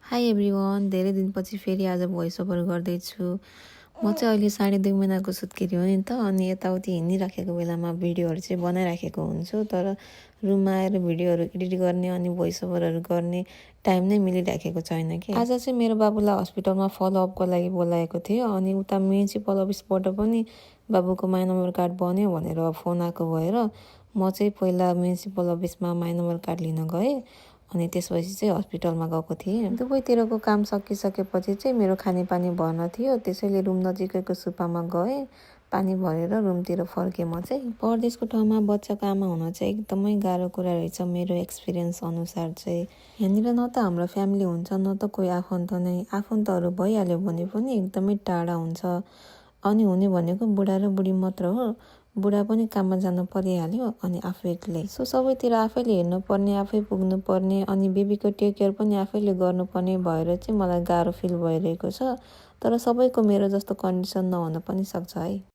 High everyone, धेरै दिनपछि फेरि आज भोइस ओभर गर्दैछु। म चाहिँ अहिले 2.5 महिनाको सुत्केरी हो नि त। अनि यताउति हिँडिराखेको बेलामा भिडियोहरू चाहिँ बनाइराखेको हुन्छु, तर रुममा आएर भिडियोहरू एडिट गर्ने अनि भोइस ओभरहरू गर्ने टाइम नै मिलिराखेको छैन कि। आज चाहिँ मेरो बाबुलाई हस्पिटलमा फलोअपको लागि बोलाएको थियो, अनि उता म्युनिसिपल अफिसबाट पनि बाबुको माई नम्बर कार्ड बन्यो भनेर फोन आएको भएर म चाहिँ पहिला म्युनिसिपल अफिसमा माई नम्बर कार्ड लिन गएँ, अनि त्यसपछि चाहिँ हस्पिटलमा गएको थिएँ। दुवैतिरको काम सकिसकेपछि चाहिँ मेरो खानेपानी भर्न थियो, त्यसैले रुम नजिकैको सुपामा गएँ। पानी भरेर रुमतिर फर्केँ। म चाहिँ परदेशको ठाउँमा बच्चाको आमा हुन चाहिँ एकदमै गाह्रो कुरा रहेछ मेरो एक्सपिरियन्स अनुसार चाहिँ। यहाँनिर न त हाम्रो फ्यामिली हुन्छ, न त कोही आफन्त नै। आफन्तहरू भइहाल्यो भने पनि एकदमै टाढा हुन्छ, अनि हुने भनेको बुढा र बुढी मात्र हो। बुढा पनि काममा जानु परिहाल्यो, अनि आफू एक्लै। सो सबैतिर आफैले हेर्नुपर्ने, आफै पुग्नुपर्ने, अनि बेबीको टेक केयर पनि आफैले गर्नुपर्ने भएर चाहिँ मलाई गाह्रो फिल भइरहेको छ। तर सबैको मेरो जस्तो कन्डिसन नहुन पनि सक्छ है।